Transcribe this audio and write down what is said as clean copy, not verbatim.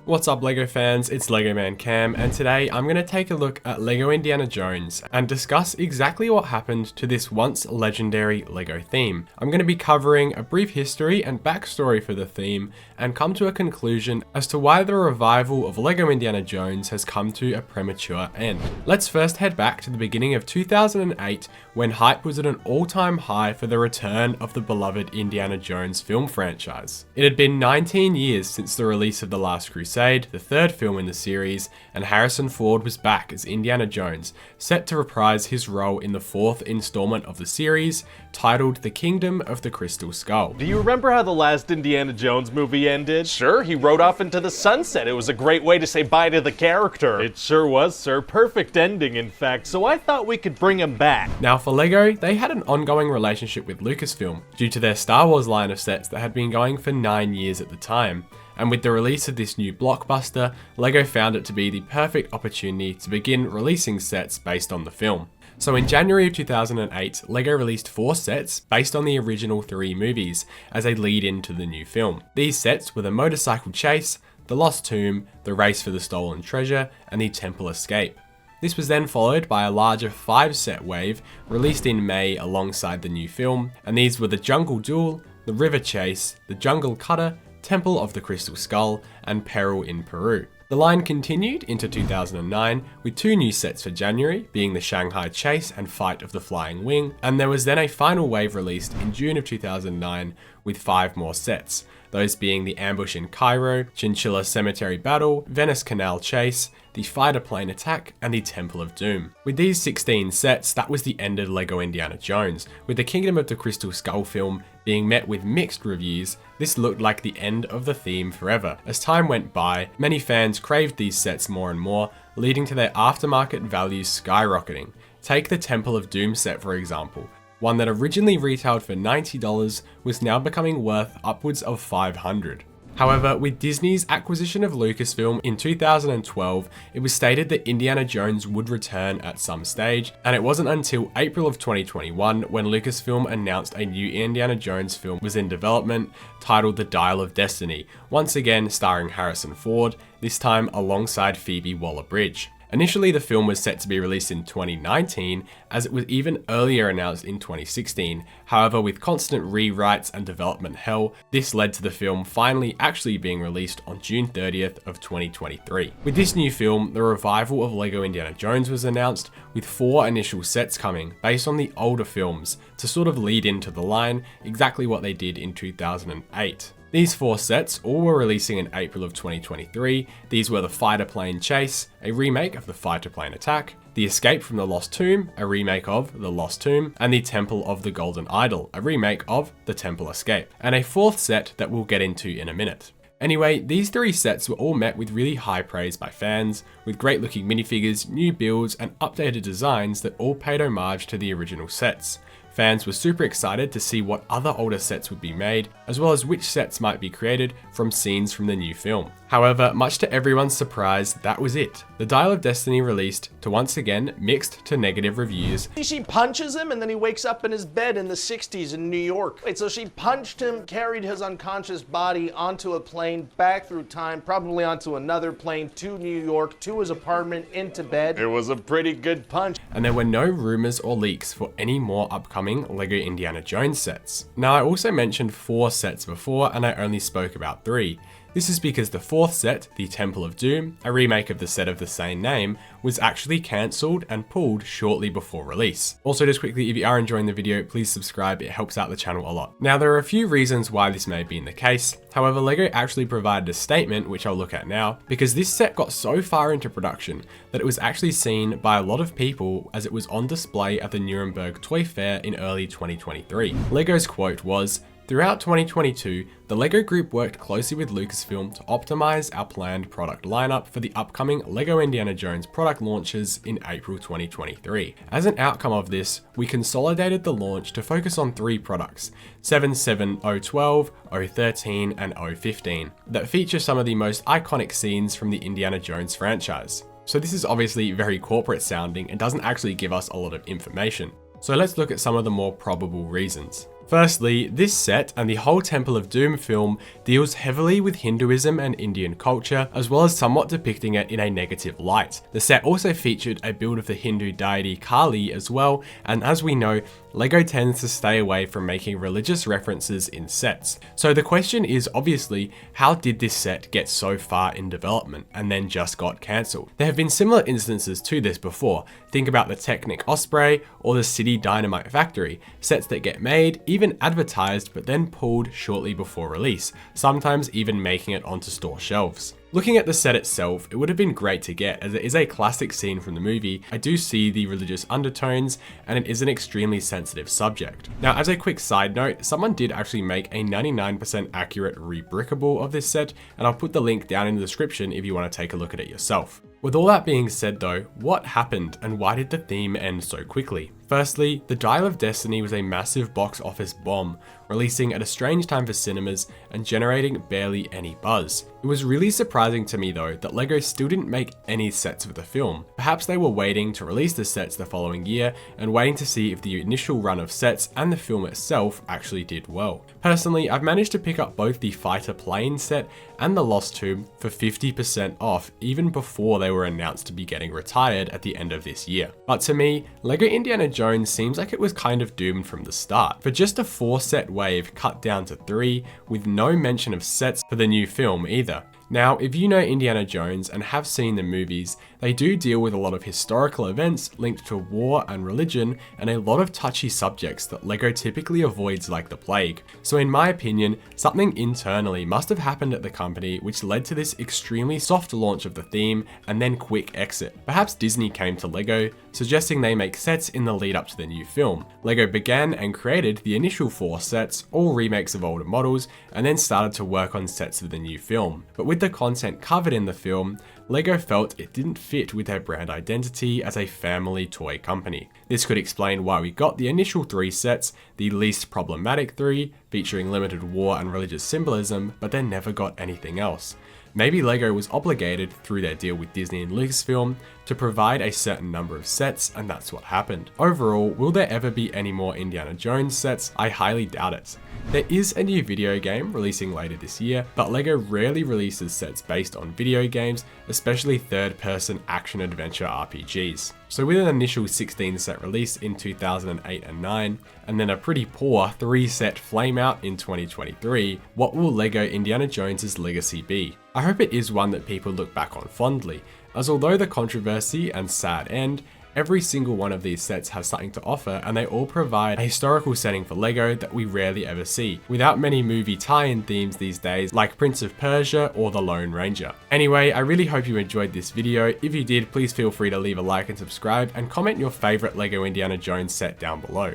What's up LEGO fans, it's LEGO Man Cam, and today I'm going to take a look at LEGO Indiana Jones and discuss exactly what happened to this once legendary LEGO theme. I'm going to be covering a brief history and backstory for the theme and come to a conclusion as to why the revival of LEGO Indiana Jones has come to a premature end. Let's first head back to the beginning of 2008 when hype was at an all-time high for the return of the beloved Indiana Jones film franchise. It had been 19 years since the release of The Last Crusade, the third film in the series, and Harrison Ford was back as Indiana Jones, set to reprise his role in the fourth installment of the series, titled The Kingdom of the Crystal Skull. Do you remember how the last Indiana Jones movie ended? Sure, he rode off into the sunset. It was a great way to say bye to the character. It sure was, sir. Perfect ending, in fact, so I thought we could bring him back. Now for LEGO, they had an ongoing relationship with Lucasfilm, due to their Star Wars line of sets that had been going for 9 years at the time. And with the release of this new blockbuster, LEGO found it to be the perfect opportunity to begin releasing sets based on the film. So in January of 2008, LEGO released 4 sets based on the original 3 movies as a lead into the new film. These sets were the motorcycle chase, the Lost Tomb, the race for the stolen treasure, and the temple escape. This was then followed by a larger 5-set wave released in May alongside the new film, and these were the Jungle Duel, the River Chase, the Jungle Cutter, Temple of the Crystal Skull, and Peril in Peru. The line continued into 2009 with 2 new sets for January, being the Shanghai Chase and Fight of the Flying Wing, and there was then a final wave released in June of 2009 with 5 more sets, those being the Ambush in Cairo, Chinchilla Cemetery Battle, Venice Canal Chase, the Fighter Plane Attack, and the Temple of Doom. With these 16 sets, that was the end of LEGO Indiana Jones. With the Kingdom of the Crystal Skull film being met with mixed reviews, this looked like the end of the theme forever. As time went by, many fans craved these sets more and more, leading to their aftermarket values skyrocketing. Take the Temple of Doom set for example. One that originally retailed for $90 was now becoming worth upwards of $500. However, with Disney's acquisition of Lucasfilm in 2012, it was stated that Indiana Jones would return at some stage, and it wasn't until April of 2021 when Lucasfilm announced a new Indiana Jones film was in development, titled The Dial of Destiny, once again starring Harrison Ford, this time alongside Phoebe Waller-Bridge. Initially, the film was set to be released in 2019, as it was even earlier announced in 2016. However, with constant rewrites and development hell, this led to the film finally actually being released on June 30th of 2023. With this new film, the revival of LEGO Indiana Jones was announced, with 4 initial sets coming based on the older films to sort of lead into the line, exactly what they did in 2008. These 4 sets all were releasing in April of 2023. These were the Fighter Plane Chase, a remake of the Fighter Plane Attack, the Escape from the Lost Tomb, a remake of the Lost Tomb, and the Temple of the Golden Idol, a remake of the Temple Escape, and a 4th set that we'll get into in a minute. Anyway, these 3 sets were all met with really high praise by fans, with great looking minifigures, new builds, and updated designs that all paid homage to the original sets. Fans were super excited to see what other older sets would be made, as well as which sets might be created from scenes from the new film. However, much to everyone's surprise, that was it. The Dial of Destiny released to once again mixed to negative reviews. She punches him and then he wakes up in his bed in the 60s in New York. Wait, so she punched him, carried his unconscious body onto a plane, back through time, probably onto another plane, to New York, to his apartment, into bed. It was a pretty good punch. And there were no rumors or leaks for any more upcoming LEGO Indiana Jones sets. Now I also mentioned 4 sets before and I only spoke about 3. This is because the 4th set, the Temple of Doom, a remake of the set of the same name, was actually cancelled and pulled shortly before release. Also just quickly, if you are enjoying the video, please subscribe, it helps out the channel a lot. Now there are a few reasons why this may have been the case, however LEGO actually provided a statement which I'll look at now, because this set got so far into production that it was actually seen by a lot of people as it was on display at the Nuremberg Toy Fair in early 2023. LEGO's quote was, "Throughout 2022, the LEGO Group worked closely with Lucasfilm to optimize our planned product lineup for the upcoming LEGO Indiana Jones product launches in April 2023. As an outcome of this, we consolidated the launch to focus on 3 products, 7, 012, 013, and 015, that feature some of the most iconic scenes from the Indiana Jones franchise." So this is obviously very corporate sounding and doesn't actually give us a lot of information. So let's look at some of the more probable reasons. Firstly, this set and the whole Temple of Doom film deals heavily with Hinduism and Indian culture, as well as somewhat depicting it in a negative light. The set also featured a build of the Hindu deity Kali as well, and as we know, LEGO tends to stay away from making religious references in sets. So the question is obviously, how did this set get so far in development and then just got cancelled? There have been similar instances to this before. Think about the Technic Osprey or the City Dynamite Factory, sets that get made, even advertised, but then pulled shortly before release, sometimes even making it onto store shelves. Looking at the set itself, it would have been great to get, as it is a classic scene from the movie. I do see the religious undertones, and it is an extremely sensitive subject. Now, as a quick side note, someone did actually make a 99% accurate rebrickable of this set, and I'll put the link down in the description if you want to take a look at it yourself. With all that being said though, what happened and why did the theme end so quickly? Firstly, The Dial of Destiny was a massive box office bomb, releasing at a strange time for cinemas and generating barely any buzz. It was really surprising to me though that LEGO still didn't make any sets of the film. Perhaps they were waiting to release the sets the following year and waiting to see if the initial run of sets and the film itself actually did well. Personally, I've managed to pick up both the fighter plane set and the Lost Tomb for 50% off even before they were announced to be getting retired at the end of this year. But to me, LEGO Indiana Jones seems like it was kind of doomed from the start. For just a 4-set wave cut down to 3, with no mention of sets for the new film either. Now, if you know Indiana Jones and have seen the movies, they do deal with a lot of historical events linked to war and religion, and a lot of touchy subjects that LEGO typically avoids like the plague. So in my opinion, something internally must have happened at the company which led to this extremely soft launch of the theme and then quick exit. Perhaps Disney came to LEGO, suggesting they make sets in the lead up to the new film. LEGO began and created the initial 4 sets, all remakes of older models, and then started to work on sets of the new film. But with the content covered in the film, LEGO felt it didn't fit with their brand identity as a family toy company. This could explain why we got the initial 3 sets, the least problematic 3, featuring limited war and religious symbolism, but then never got anything else. Maybe LEGO was obligated through their deal with Disney and Lucasfilm to provide a certain number of sets, and that's what happened. Overall, will there ever be any more Indiana Jones sets? I highly doubt it. There is a new video game releasing later this year, but LEGO rarely releases sets based on video games, especially third-person action-adventure RPGs. So with an initial 16-set release in 2008 and 9, and then a pretty poor 3-set flameout in 2023, what will LEGO Indiana Jones' legacy be? I hope it is one that people look back on fondly, as although the controversy and sad end, every single one of these sets has something to offer, and they all provide a historical setting for LEGO that we rarely ever see, without many movie tie-in themes these days like Prince of Persia or The Lone Ranger. Anyway, I really hope you enjoyed this video. If you did, please feel free to leave a like and subscribe, and comment your favourite LEGO Indiana Jones set down below.